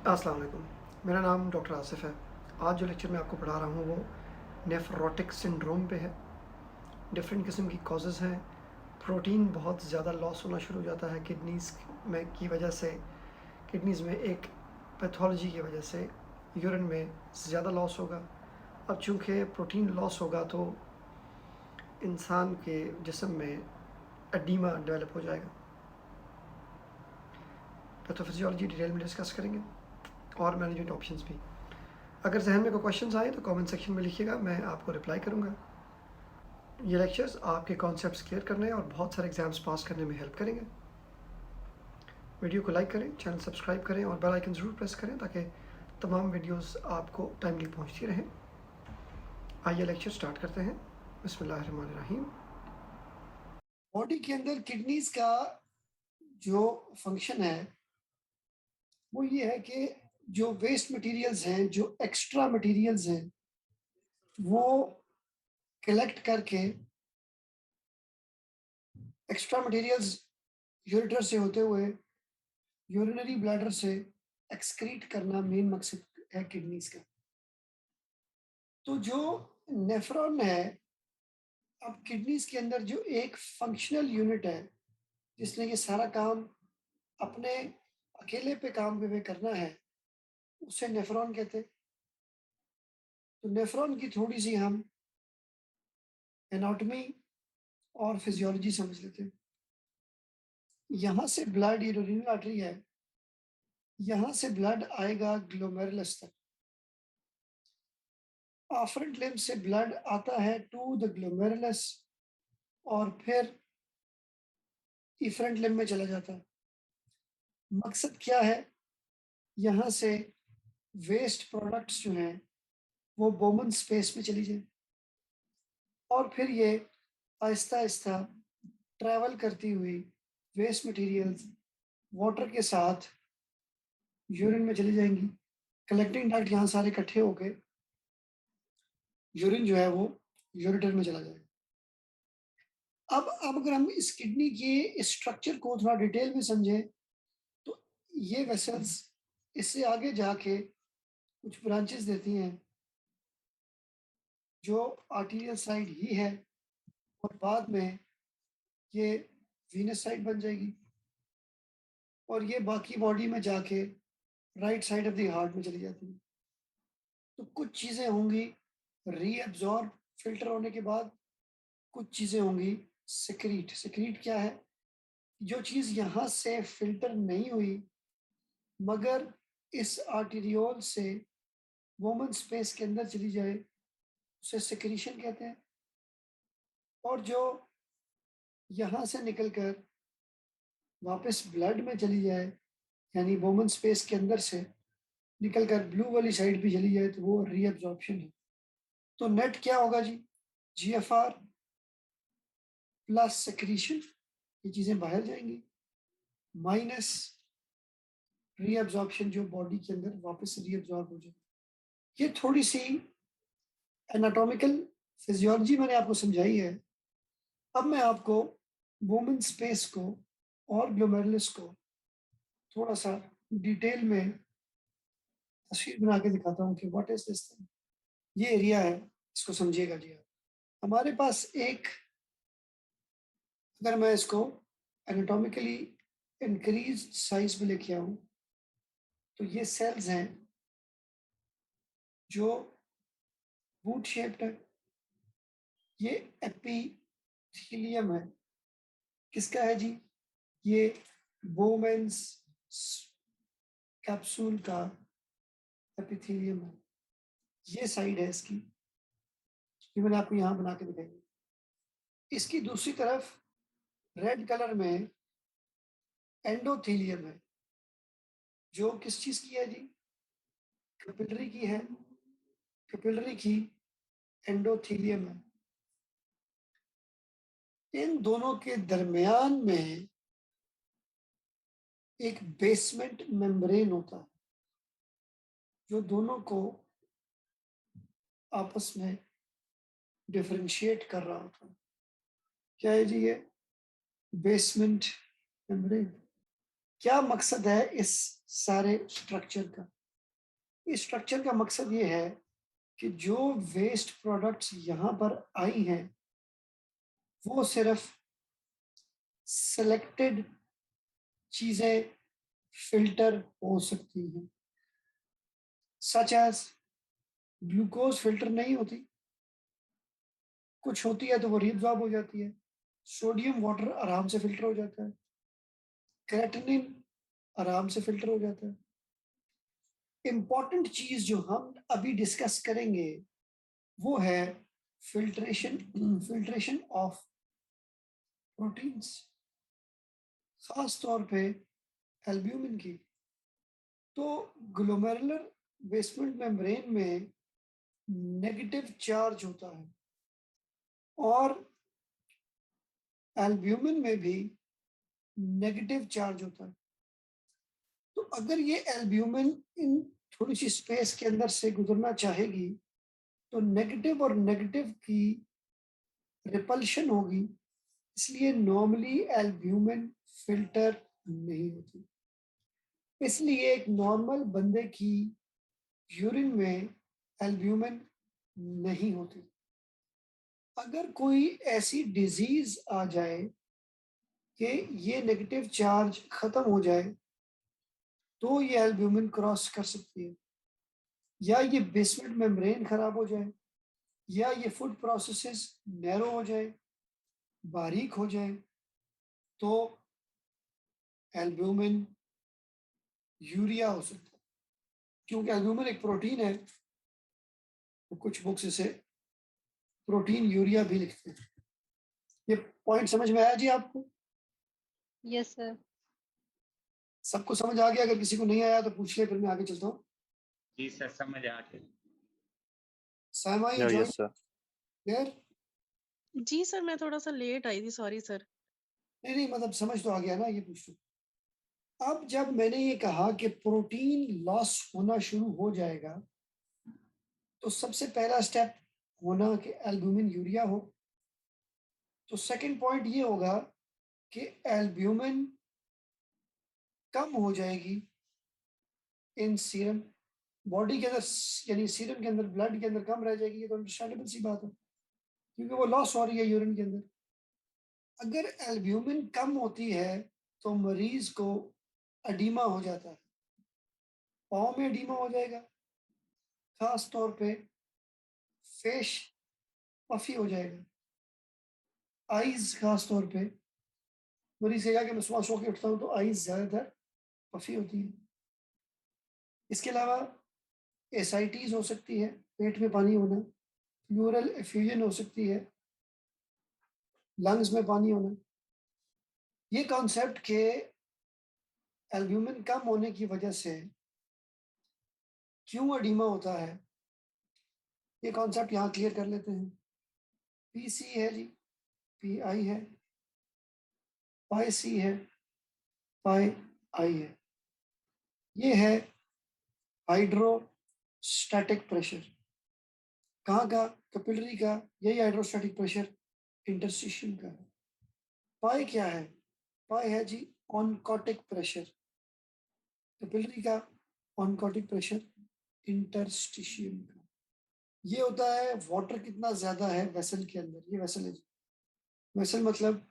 अस्सलाम वालेकुम। मेरा नाम डॉक्टर आसिफ़ है। आज जो लेक्चर मैं आपको पढ़ा रहा हूँ वो नेफ्रोटिक सिंड्रोम पे है। डिफरेंट किस्म की कॉजेज़ हैं। प्रोटीन बहुत ज़्यादा लॉस होना शुरू हो जाता है किडनीज़ में की वजह से। किडनीज़ में एक पैथोलॉजी की वजह से यूरिन में ज़्यादा लॉस होगा। अब चूँकि प्रोटीन लॉस होगा तो इंसान के जिस्म में एडीमा डेवलप हो जाएगा। पैथोफिजियोलॉजी डिटेल में डिस्कस करेंगे और मैनेजमेंट ऑप्शंस भी। अगर जहन में कोई क्वेश्चंस आए तो कमेंट सेक्शन में लिखिएगा, मैं आपको रिप्लाई करूँगा। ये लेक्चर्स आपके कॉन्सेप्ट्स क्लियर करने और बहुत सारे एग्जाम्स पास करने में हेल्प करेंगे। वीडियो को लाइक करें, चैनल सब्सक्राइब करें और बेल आइकन ज़रूर प्रेस करें ताकि तमाम वीडियोस आपको टाइमली पहुंचती रहें। आइए लेक्चर स्टार्ट करते हैं। बिस्मिल्लाहिर्रहमानिर्रहीम। बॉडी के अंदर किडनीज का जो फंक्शन है वो ये है कि जो वेस्ट मटेरियल्स हैं, जो एक्स्ट्रा मटेरियल्स हैं, वो कलेक्ट करके एक्स्ट्रा मटेरियल्स यूरेटर से होते हुए यूरिनरी ब्लैडर से एक्सक्रीट करना मेन मकसद है किडनीज का। तो जो नेफ्रॉन है, अब किडनीज के अंदर जो एक फंक्शनल यूनिट है जिसने ये सारा काम अपने अकेले पे काम पे करना है, उसे नेफ्रॉन कहते हैं। तो नेफ्रॉन की थोड़ी सी हम एनाटॉमी और फिजियोलॉजी समझ लेते हैं। यहाँ से ब्लड, ये यूरिनरी आर्टरी है, यहाँ से ब्लड आएगा ग्लोमेरुलस तक। आफ्रेंट लिम्ब से ब्लड आता है टू द ग्लोमेरुलस और फिर इफरेंट लिम्ब में चला जाता है। मकसद क्या है? यहाँ से वेस्ट प्रोडक्ट्स जो हैं वो बोमन स्पेस में चली जाए और फिर ये आहिस्ता आहिस्ता ट्रैवल करती हुई वेस्ट मटेरियल्स वाटर के साथ यूरिन में चली जाएंगी। कलेक्टिंग डक्ट यहाँ सारे इकट्ठे होके यूरिन जो है वो यूरेटर में चला जाएगा। अब अगर हम इस किडनी के स्ट्रक्चर को थोड़ा डिटेल में समझें तो ये वेसल्स इससे आगे जाके कुछ ब्रांचेस देती हैं जो आर्टीरियल साइड ही है और बाद में ये वीनस साइड बन जाएगी और ये बाकी बॉडी में जाके right side of the heart में चली जाती है। तो कुछ चीजें होंगी रीअब्जॉर्ब फिल्टर होने के बाद, कुछ चीजें होंगी सिक्रीट। सिक्रीट क्या है? जो चीज यहां से फिल्टर नहीं हुई मगर इस आर्टीरियोल से वोमन स्पेस के अंदर चली जाए, उसे सिक्रीशन कहते हैं। और जो यहां से निकलकर वापस ब्लड में चली जाए, यानी वोमन स्पेस के अंदर से निकलकर ब्लू वाली साइड पे चली जाए, तो वो रीअब्जॉर्प्शन है। तो नेट क्या होगा जी? जीएफआर प्लस सिक्रीशन, ये चीजें बाहर जाएंगी, माइनस रीअब्जॉर्प्शन जो बॉडी के अंदर वापस रीअब्जॉर्ब हो जाए। ये थोड़ी सी एनाटॉमिकल फिजियोलॉजी मैंने आपको समझाई है। अब मैं आपको वोमन स्पेस को और ग्लोमेरुलस को थोड़ा सा डिटेल में तस्वीर बना के दिखाता हूँ कि व्हाट इज दिस थिंग। ये एरिया है, इसको समझिएगा जी आप। हमारे पास एक, अगर मैं इसको एनाटॉमिकली इंक्रीज साइज में लेके आऊं तो ये सेल्स हैं जो बूट शेप्ड है। ये एपिथीलियम है। किसका है जी? ये बोमेन्स कैप्सूल का एपिथेलियम है। ये साइड है इसकी, ये मैंने आपको यहां बना के दिखाई। इसकी दूसरी तरफ रेड कलर में एंडोथेलियम है, जो किस चीज की है जी? कैपिलरी की है। कैपिलरी की एंडोथेलियम है। इन दोनों के दरमियान में एक बेसमेंट मेम्ब्रेन होता है जो दोनों को आपस में डिफरेंशिएट कर रहा होता है। क्या है जी? ये बेसमेंट मेम्ब्रेन। क्या मकसद है इस सारे स्ट्रक्चर का। इस स्ट्रक्चर का मकसद ये है कि जो वेस्ट प्रोडक्ट्स यहाँ पर आई हैं वो सिर्फ सिलेक्टेड चीजें फिल्टर हो सकती हैं, सच एज ग्लूकोज फिल्टर नहीं होती, कुछ होती है तो वो रीअब्सॉर्ब हो जाती है, सोडियम वाटर आराम से फिल्टर हो जाता है, क्रेटिनिन आराम से फिल्टर हो जाता है। इंपॉर्टेंट चीज जो हम अभी डिस्कस करेंगे वो है फिल्ट्रेशन फिल्ट्रेशन ऑफ प्रोटीन्स, खास तौर पे एल्ब्यूमिन की। तो ग्लोमेरुलर बेसमेंट मेम्ब्रेन में नेगेटिव चार्ज होता है और एल्ब्यूमिन में भी नेगेटिव चार्ज होता है। तो अगर ये एल्ब्यूमिन इन थोड़ी सी स्पेस के अंदर से गुजरना चाहेगी तो नेगेटिव और नेगेटिव की रिपल्शन होगी, इसलिए नॉर्मली एल्ब्यूमिन फिल्टर नहीं होती। इसलिए एक नॉर्मल बंदे की यूरिन में एल्ब्यूमिन नहीं होती। अगर कोई ऐसी डिजीज आ जाए कि ये नेगेटिव चार्ज खत्म हो जाए तो ये एल्ब्यूमिन क्रॉस कर सकती है, या ये बेसमेंट मेम्ब्रेन खराब हो जाए, या ये फूड प्रोसेसेस नैरो हो जाए, बारीक हो जाए, तो एल्ब्यूमिन यूरिया हो सकता है। क्योंकि एल्ब्यूमिन एक प्रोटीन है तो कुछ बुक्स इसे प्रोटीन यूरिया भी लिखते हैं। ये पॉइंट समझ में आया जी आपको? Yes sir. सबको समझ आ गया? अगर किसी को नहीं आया तो पूछ ले, फिर मैं आगे चलता हूँ। जी सर, समझ आ गया। Saima, you Yeah, join yes, sir. There? जी सर, मैं थोड़ा सा लेट आई थी, सॉरी सर। नहीं नहीं, मतलब समझ तो आ गया ना, ये पूछ लो। अब जब मैंने ये कहा कि प्रोटीन लॉस होना शुरू हो जाएगा तो सबसे पहला स्टेप होना कि एल्ब्यूमिन यूरिया हो। तो सेकंड पॉइंट ये होगा कि एल्ब्यूमिन कम हो जाएगी इन सीरम, बॉडी के अंदर, यानी सीरम के अंदर, ब्लड के अंदर कम रह जाएगी। ये तो अंडरस्टैंडेबल सी बात है क्योंकि वो लॉस हो रही है यूरिन के अंदर। अगर एल्ब्यूमिन कम होती है तो मरीज को अडीमा हो जाता है, पाँव में अडीमा हो जाएगा, खास तौर पे फेस पफी हो जाएगा, आईज खास तौर पे मरीज कहेगा कि मैं सुबह सो के उठता हूँ तो आईज ज्यादातर पफी होती है। इसके अलावा एसाइटीज हो सकती है, पेट में पानी होना, प्लूरल एफ्यूजन हो सकती है, लंग्स में पानी होना। ये कॉन्सेप्ट के एल्ब्यूमिन कम होने की वजह से क्यों एडिमा होता है, ये कॉन्सेप्ट यहाँ क्लियर कर लेते हैं। पीसी है जी, पीआई है, पाई सी है, पाई आई है। ये है हाइड्रोस्टैटिक प्रेशर। कहाँ का? कैपिलरी का। यही हाइड्रोस्टैटिक प्रेशर इंटरस्टिशियम का है। पाई क्या है? पाई है जी ऑनकोटिक प्रेशर। कैपिलरी का ऑनकोटिक प्रेशर इंटरस्टिशियम का। ये होता है वाटर कितना ज्यादा है वेसल के अंदर। ये वेसल है जी। वेसल मतलब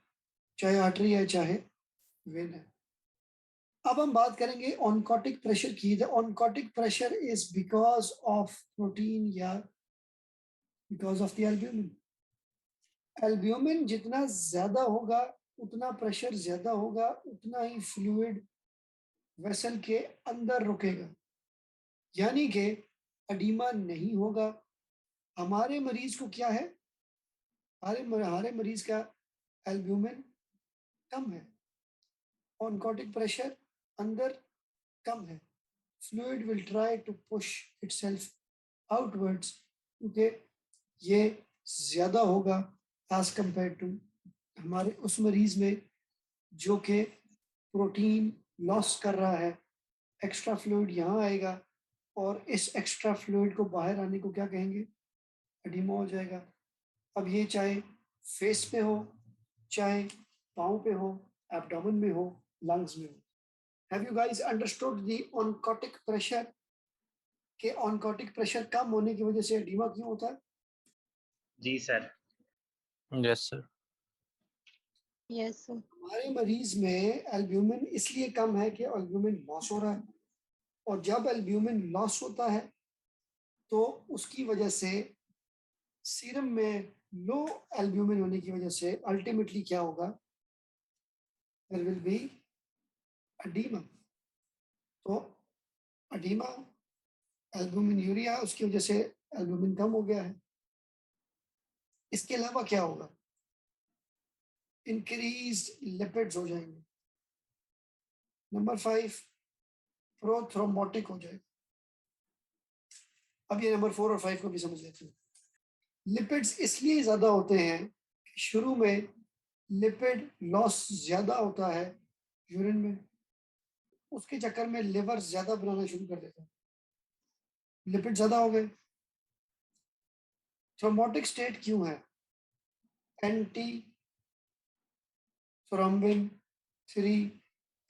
चाहे आर्टरी है चाहे वेन है। अब हम बात करेंगे ऑनकोटिक प्रेशर की। The oncotic pressure is because of protein या because of the albumin. Albumin जितना ज्यादा होगा उतना प्रेशर ज्यादा होगा, उतना ही फ्लूइड वेसल के अंदर रुकेगा, यानी कि अडीमा नहीं होगा। हमारे मरीज को क्या है? हमारे मरीज का एल्ब्यूमिन कम है, ऑनकोटिक प्रेशर अंदर कम है, fluid will try to push itself outwards क्योंकि ये ज्यादा होगा एज कंपेयर टू हमारे उस मरीज में जो कि प्रोटीन लॉस कर रहा है। एक्स्ट्रा फ्लूइड यहाँ आएगा और इस एक्स्ट्रा फ्लूइड को बाहर आने को क्या कहेंगे? एडिमा हो जाएगा। अब ये चाहे फेस पे हो, चाहे पाँव पे हो, एब्डोमेन में हो, लंग्स में हो, have you guys understood the oncotic pressure के ऑनकोटिक प्रेशर कम होने की वजह से एडीमा क्यों होता है? जी sir. Yes sir. Yes, sir. हमारे मरीज में एल्ब्यूमिन इसलिए कम है कि एल्ब्यूमिन लॉस हो रहा है, और जब एल्ब्यूमिन लॉस होता है तो उसकी वजह से सीरम में लो एल्ब्यूमिन होने की वजह से अल्टीमेटली क्या होगा? There will be oedema. तो एडीमा, एल्ब्यूमिन यूरिया, उसकी वजह से एल्ब्यूमिन कम हो गया है। इसके अलावा क्या होगा? इंक्रीज्ड लिपिड्स हो जाएंगे। नंबर 5, प्रोथ्रोम्बोटिक हो जाएगा। अब ये नंबर 4 और 5 को भी समझ लेते हैं। लिपिड्स इसलिए ज्यादा होते हैं कि शुरू में लिपिड लॉस ज्यादा होता है यूरिन में, उसके चक्कर में लिवर ज्यादा बनाना शुरू कर देता है, लिपिड ज्यादा हो गए। थ्रोम्बोटिक स्टेट क्यों है? एंटी थ्रोम्बिन 3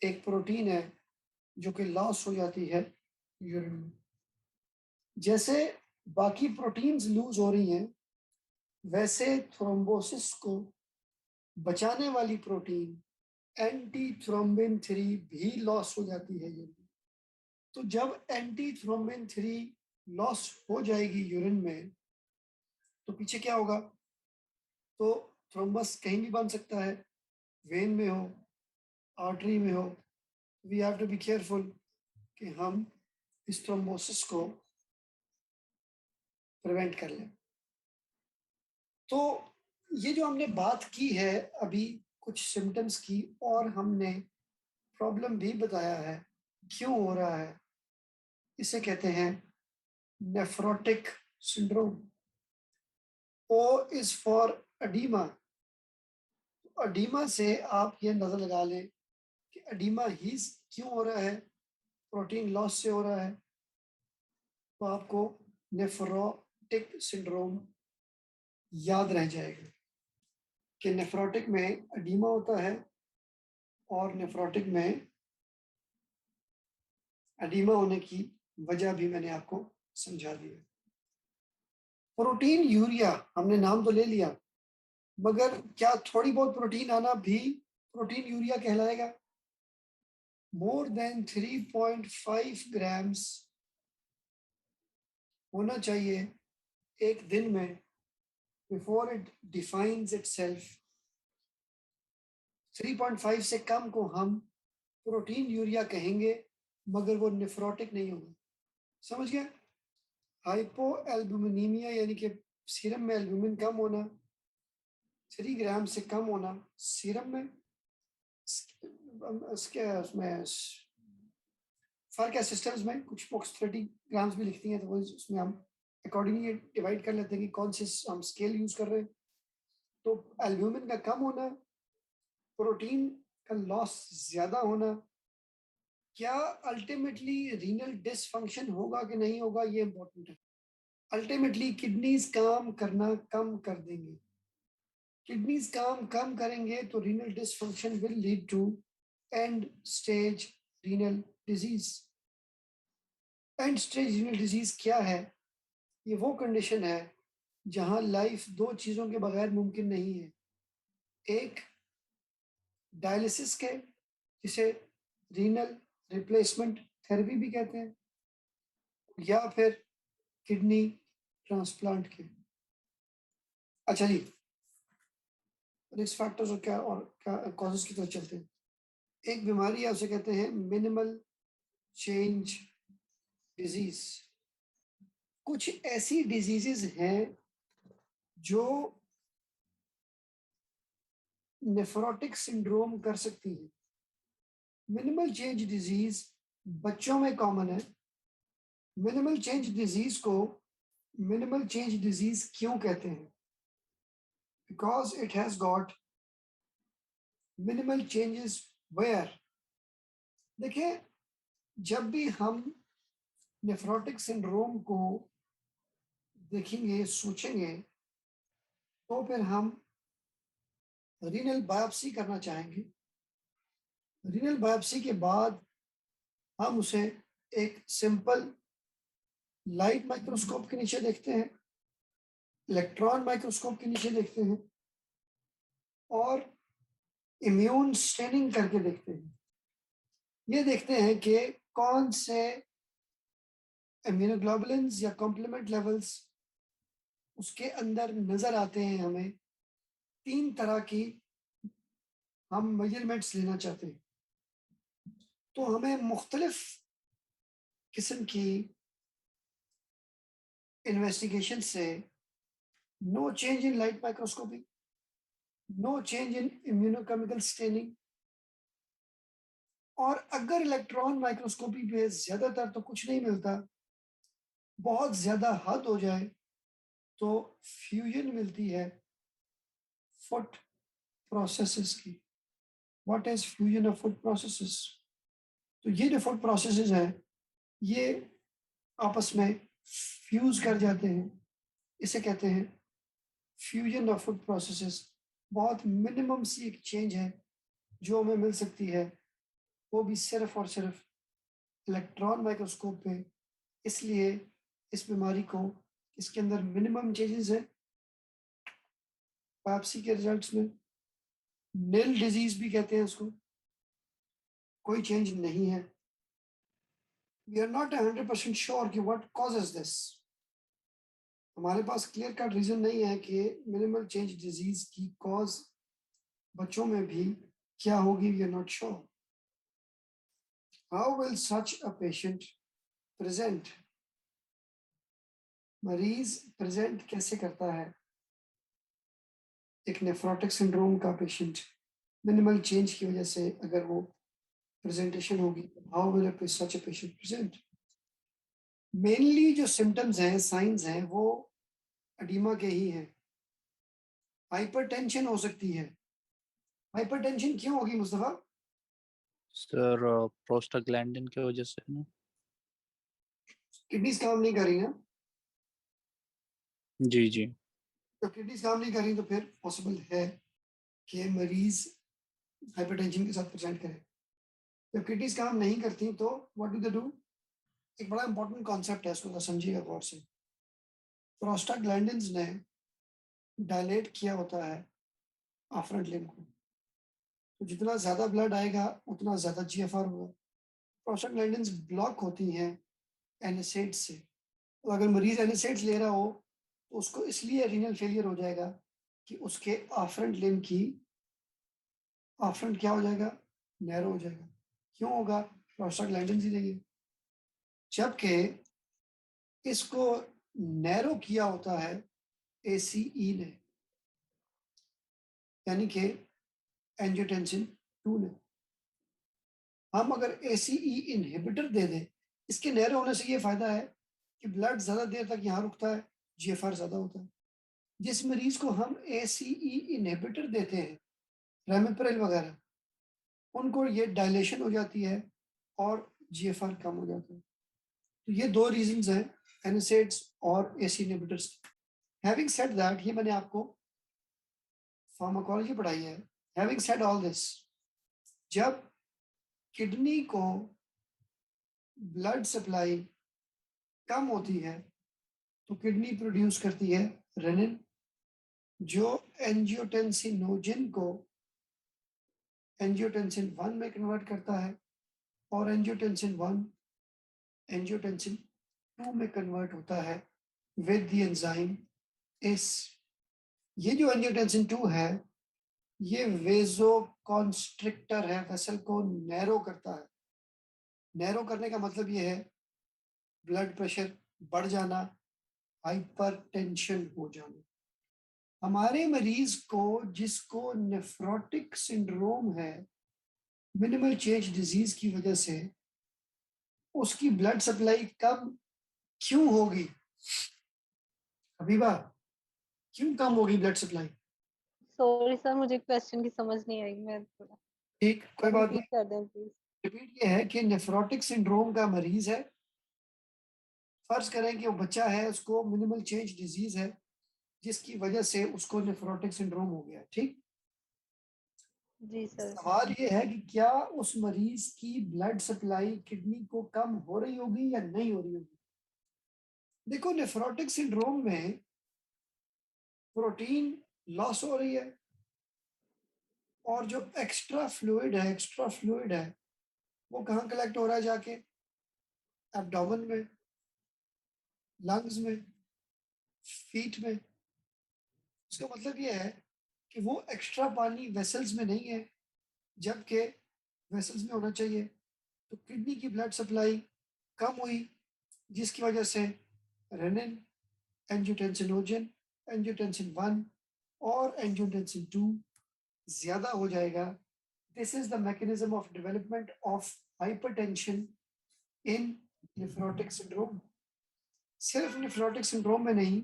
एक प्रोटीन है जो कि लॉस हो जाती है यूरिन में। जैसे बाकी प्रोटीन्स लूज हो रही हैं, वैसे थ्रोम्बोसिस को बचाने वाली प्रोटीन एंटी थ्रोम्बिन 3 भी लॉस हो जाती है यूरिन में। तो जब एंटी थ्रोम्बिन 3 लॉस हो जाएगी यूरिन में, तो पीछे क्या होगा? तो थ्रोम्बस कहीं भी बन सकता है, वेन में हो, आर्टरी में हो। We have to be careful कि हम इस थ्रोम्बोसिस को प्रिवेंट कर लें। तो ये जो हमने बात की है अभी कुछ सिम्टम्स की, और हमने प्रॉब्लम भी बताया है क्यों हो रहा है, इसे कहते हैं nephrotic syndrome. O is for oedema. Oedema से आप ये अंदाजा लगा लें कि एडीमा ही क्यों हो रहा है? प्रोटीन लॉस से हो रहा है। तो आपको नेफ्रोटिक सिंड्रोम याद रह जाएगा कि नेफ्रोटिक में एडीमा होता है, और नेफ्रोटिक में एडीमा होने की वजह भी मैंने आपको समझा दी है। प्रोटीन यूरिया हमने नाम तो ले लिया, मगर क्या थोड़ी बहुत प्रोटीन आना भी प्रोटीन यूरिया कहलाएगा? मोर देन 3.5 ग्राम्स होना चाहिए एक दिन में बिफोर इट डिफाइंस इटसेल्फ। 3.5 से कम को हम प्रोटीन यूरिया कहेंगे, मगर वो नेफ्रोटिक नहीं होगा। समझ गया? हाइपो एल्ब्यूमिनीमिया यानी कि सीरम में एल्ब्यूमिन कम होना, 3 ग्राम से कम होना सीरम में, उसमें फर्क है सिस्टम्स में, कुछ बुक्स 30 ग्राम्स भी लिखती हैं, तो वो उसमें हम अकॉर्डिंगली डिवाइड कर लेते हैं कि कौन से हम स्केल यूज कर रहे हैं। तो एल्ब्यूमिन का कम होना, प्रोटीन का लॉस ज्यादा होना, क्या अल्टीमेटली रीनल डिसफंक्शन होगा कि नहीं होगा, ये इंपॉर्टेंट है। अल्टीमेटली किडनीज काम करना कम कर देंगे। किडनीज काम कम करेंगे तो renal dysfunction will lead to end stage renal disease. End stage renal disease क्या है? ये वो कंडीशन है जहां लाइफ दो चीजों के बगैर मुमकिन नहीं है। एक डायलिसिस के, जिसे रीनल रिप्लेसमेंट थेरेपी भी कहते हैं, या फिर किडनी ट्रांसप्लांट के। अच्छा जी, रिस्क फैक्टर्स और क्या कॉजेज की तरफ चलते हैं। एक बीमारी है, उसे कहते हैं मिनिमल चेंज डिजीज। कुछ ऐसी डिजीजेस हैं जो नेफ्रोटिक सिंड्रोम कर सकती हैं। मिनिमल चेंज डिजीज बच्चों में कॉमन है। मिनिमल चेंज डिजीज को मिनिमल चेंज डिजीज क्यों कहते हैं? Because it has got minimal changes where. देखिए, जब भी हम नेफ्रोटिक सिंड्रोम को देखेंगे, सोचेंगे, तो फिर हम रीनल बायोप्सी करना चाहेंगे। रीनल बायोप्सी के बाद हम उसे एक सिंपल लाइट माइक्रोस्कोप के नीचे देखते हैं, इलेक्ट्रॉन माइक्रोस्कोप के नीचे देखते हैं और इम्यून स्टेनिंग करके देखते हैं। ये देखते हैं कि कौन से इम्यूनोग्लोबुलिन्स या कॉम्प्लीमेंट लेवल्स उसके अंदर नजर आते हैं। हमें 3 तरह की हम मेजरमेंट्स लेना चाहते हैं, तो हमें मुख्तलिफ किस्म की इन्वेस्टिगेशन से no change in light microscopy, no change in immunochemical staining, और अगर इलेक्ट्रॉन माइक्रोस्कोपी पे ज्यादातर तो कुछ नहीं मिलता, बहुत ज्यादा हद हो जाए तो फ्यूजन मिलती है फुट प्रोसेसेस की। What is fusion of foot processes? तो ये जो फुट प्रोसेसेस हैं ये आपस में फ्यूज कर जाते हैं, इसे कहते हैं फ्यूजन ऑफ फुट प्रोसेसेस। बहुत मिनिमम सी एक चेंज है जो हमें मिल सकती है, वो भी सिर्फ और सिर्फ इलेक्ट्रॉन माइक्रोस्कोप पे। इसलिए इस बीमारी को, इसके अंदर मिनिमम चेंजेस है। बायोप्सी के रिजल्ट्स में नील डिजीज भी कहते हैं उसको, कोई चेंज नहीं है। वी आर नॉट 100% श्योर कि व्हाट कॉजेज दिस। हमारे पास क्लियर कट रीजन नहीं है कि मिनिमल चेंज डिजीज की कॉज बच्चों में भी क्या होगी। We are not sure. How will such a patient present? मरीज प्रेजेंट कैसे करता है? एक नेफ्रोटिक सिंड्रोम का पेशेंट मिनिमल चेंज की वजह से अगर वो प्रेजेंटेशन होगी, how will such a patient present? Mainly जो सिम्टम्स हैं, साइंस हैं, वो एडिमा के ही हैं। हाइपरटेंशन हो सकती है। हाइपरटेंशन क्यों होगी मुस्तफा? सर प्रोस्टाग्लैंडिन की वजह से ना। किडनीज काम नहीं कर रही ना? जी जी। तो किडनीज काम नहीं कर रही तो फिर पॉसिबल है कि मरीज हाइपरटेंशन के साथ प्रेजेंट करे। जब किडनीज काम नहीं करती तो व्हाट डू दे डू? एक बड़ा इंपॉर्टेंट कॉन्सेप्ट है, इसको समझिएगा गौर से। प्रोस्टाग्लैंडिन्स ने डायलेट किया होता है आफ्रेंट लिम्ब को, तो जितना ज्यादा ब्लड आएगा उतना ज्यादा जीएफआर होगा। प्रोस्टाग्लैंडिन्स ब्लॉक होती हैं एनएसएड्स से। तो अगर मरीज एनएसएड्स ले रहा हो तो उसको इसलिए रीनल फेलियर हो जाएगा कि उसके आफ्रेंट लिम्ब की आफ्रेंट क्या हो जाएगा? नैरो हो जाएगा। क्यों होगा? प्रोस्टाग्लैंडिन्स ही नहीं है। जबकि इसको नैरो किया होता है एसीई ने, यानी कि एंजियोटेंसिन 2 ने। हम अगर एसीई इनहिबिटर दे दें, इसके नैरो होने से ये फायदा है कि ब्लड ज्यादा देर तक यहाँ रुकता है, जीएफआर ज्यादा होता है। जिस मरीज को हम एसीई इनहिबिटर देते हैं, रेमिप्रिल वगैरह, उनको ये डायलेशन हो जाती है और जीएफआर कम हो जाता है। तो ये 2 रीजंस हैं, एनएसएड्स और AC inhibitors. Having said that, ये मैंने आपको फार्माकोलॉजी पढ़ाई है। हैविंग सेड ऑल दिस, जब किडनी को ब्लड सप्लाई कम होती है तो किडनी प्रोड्यूस करती है रेनिन, जो एंजियोटेंसिनोजन को एंजियोटेंसिन 1 में कन्वर्ट करता है और एंजियोटेंसिन 1 एंजियोटेंसिन 2 में कन्वर्ट होता है विद द एंजाइम एस। ये जो एंजियोटेंसिन 2 है ये वेजो कॉन्स्ट्रिक्टर है, वेसल को नैरो करता है। नैरो करने का मतलब ये है ब्लड प्रेशर बढ़ जाना, हाइपरटेंशन हो जाना। हमारे मरीज को जिसको नेफ्रोटिक सिंड्रोम है, मिनिमल चेंज डिजीज की वजह से उसकी ब्लड सप्लाई कम क्यों होगी? हबीबा, क्यों कम होगी ब्लड सप्लाई? सॉरी सर, मुझे क्वेश्चन की समझ नहीं आई। मैं थोड़ा ठीक, कोई बात रिपीट नहीं। कर दें प्लीज। रिपीट ये है कि नेफ्रोटिक सिंड्रोम का मरीज है, फर्ज करें कि वो बच्चा है, उसको मिनिमल चेंज डिजीज है जिसकी वजह से उसको नेफ्रोटिक सिंड्रोम हो गया। ठीक, जी सर। सवाल ये है कि क्या उस मरीज की ब्लड सप्लाई किडनी को कम हो रही होगी या नहीं हो रही होगी। देखो, नेफ्रोटिक सिंड्रोम में प्रोटीन लॉस हो रही है और जो एक्स्ट्रा फ्लूइड है वो कहाँ कलेक्ट हो रहा है जाके, एब्डोमेन में, लंग्स में, फीट में। इसका मतलब ये है कि वो एक्स्ट्रा पानी वेसल्स में नहीं है जबकि वेसल्स में होना चाहिए। तो किडनी की ब्लड सप्लाई कम हुई जिसकी वजह से रेनिन, एंजियोटेंसिनोजन, एंजियोटेंसिन 1 और एंजियोटेंसिन 2 ज्यादा हो जाएगा। This is the mechanism of development of hypertension in nephrotic syndrome. सिर्फ नेफ्रोटिक सिंड्रोम में नहीं,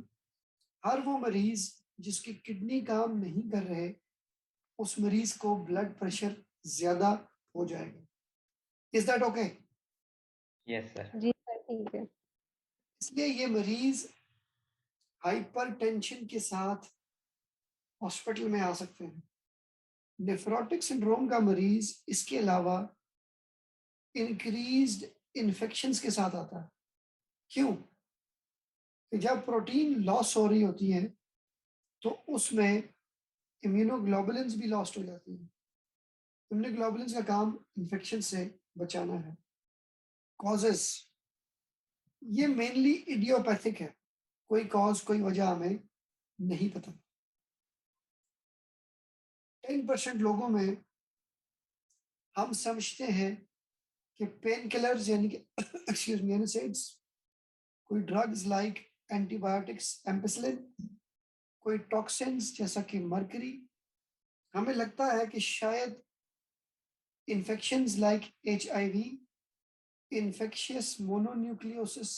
हर वो मरीज जिसकी किडनी काम नहीं कर रहे उस मरीज को ब्लड प्रेशर ज्यादा हो जाएगा। Is that okay? Yes sir. जी सर, ठीक है। इसलिए ये मरीज हाइपरटेंशन के साथ हॉस्पिटल में आ सकते हैं। नेफ्रोटिक सिंड्रोम का मरीज इसके अलावा इंक्रीज्ड इन्फेक्शंस के साथ आता है। क्यों? कि जब प्रोटीन लॉस हो रही होती है तो उसमें इम्यूनोग्लोबुलिन्स भी लॉस्ट हो जाती हैं। इम्यूनोग्लोबुलिन्स का काम इन्फेक्शन से बचाना है। कॉजेस ये मेनली इडियोपैथिक है, कोई कॉज कोई वजह हमें नहीं पता। 10% लोगों में हम समझते हैं कि पेन किलर्स यानी कि एक्सक्यूज मी एनसेड्स, कोई ड्रग्स लाइक एंटीबायोटिक्स एम्पिसिलिन, कोई टॉक्सिन्स जैसा कि मर्करी, हमें लगता है कि शायद infections like HIV, infectious mononucleosis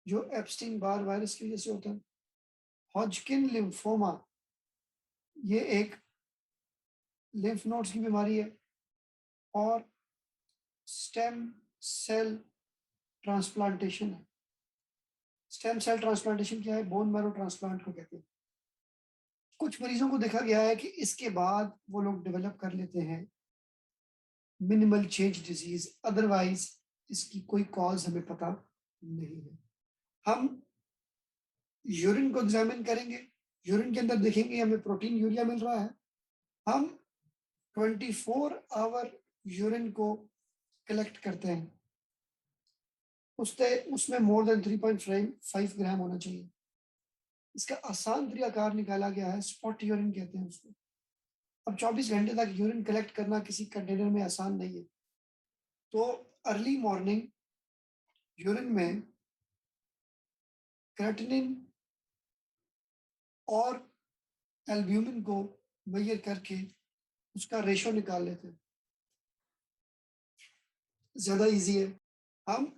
जो एप्स्टीन बार वायरस की वजह से होता है, हॉजकिन लिम्फोमा ये एक लिम्फ नोड्स की बीमारी है, और स्टेम सेल ट्रांसप्लांटेशन है। स्टेम सेल ट्रांसप्लांटेशन क्या है? बोन मैरो ट्रांसप्लांट को कहते हैं। कुछ मरीजों को देखा गया है कि इसके बाद वो लोग डेवलप कर लेते हैं मिनिमल चेंज डिजीज, अदरवाइज इसकी कोई कॉज हमें पता नहीं है। हम यूरिन को एग्जामिन करेंगे, यूरिन के अंदर देखेंगे हमें प्रोटीन यूरिया मिल रहा है। हम 24 आवर यूरिन को कलेक्ट करते हैं, उसमें मोर देन 3.5 ग्राम होना चाहिए। इसका आसान तरीकाकार निकाला गया है, स्पॉट यूरिन कहते हैं उसको। अब 24 घंटे तक यूरिन कलेक्ट करना किसी कंटेनर में आसान नहीं है, तो अर्ली मॉर्निंग यूरिन में क्रेटिनिन और एल्ब्यूमिन को मेजर करके उसका रेशो निकाल लेते हैं। ज्यादा इजी है। हम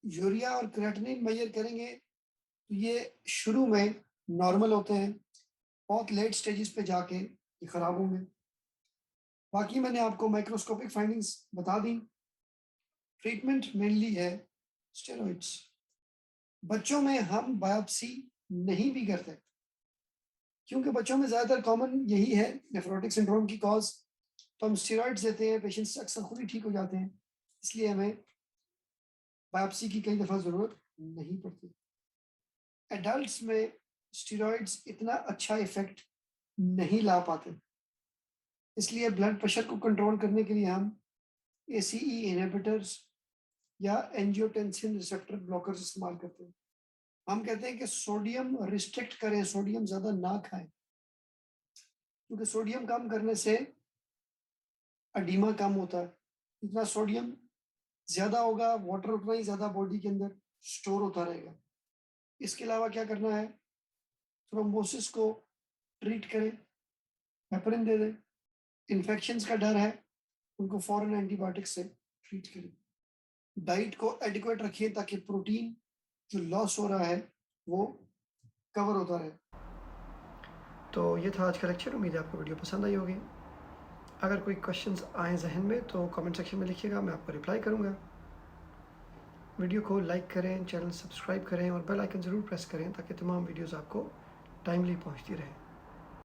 यूरिया और क्रेटिनिन मेजर करेंगे तो ये शुरू में नॉर्मल होते हैं, बहुत लेट स्टेजेस पे जाके ये खराब होंगे। बाकी मैंने आपको माइक्रोस्कोपिक फाइंडिंग्स बता दी। ट्रीटमेंट मेनली है स्टेरॉइड्स। बच्चों में हम बायोप्सी नहीं भी करते क्योंकि बच्चों में ज्यादातर कॉमन यही है नेफ्रोटिक सिंड्रोम की कॉज, तो हम स्टेरॉइड्स देते हैं, पेशेंट्स अक्सर खुद ही ठीक हो जाते हैं, इसलिए हमें बायोप्सी की कई दफा जरूरत नहीं पड़ती। एडल्ट्स में स्टेरॉइड्स इतना अच्छा इफेक्ट नहीं ला पाते, इसलिए ब्लड प्रेशर को कंट्रोल करने के लिए हम ACE इनहिबिटर्स या एंजियोटेंसिन रिसेप्टर ब्लॉकर्स इस्तेमाल करते हैं। हम कहते हैं कि सोडियम रिस्ट्रिक्ट करें, सोडियम ज्यादा ना खाएं, क्योंकि सोडियम कम करने से अडीमा कम होता है। जितना सोडियम ज्यादा होगा वाटर उतना ही ज्यादा बॉडी के अंदर स्टोर होता रहेगा। इसके अलावा क्या करना है? थ्रोम्बोसिस को ट्रीट करें, हेपरिन दे दें। इन्फेक्शंस का डर है, उनको फॉरेन एंटीबायोटिक से ट्रीट करें। डाइट को एडिक्वेट रखिए ताकि प्रोटीन जो लॉस हो रहा है वो कवर होता रहे। तो ये था आज का लेक्चर। उम्मीद है आपको वीडियो पसंद आई होगी। अगर कोई क्वेश्चंस आए जहन में तो कमेंट सेक्शन में लिखिएगा, मैं आपको रिप्लाई करूँगा। वीडियो को लाइक करें, चैनल सब्सक्राइब करें और बेल आइकन ज़रूर प्रेस करें ताकि तमाम वीडियोस आपको टाइमली पहुंचती रहे।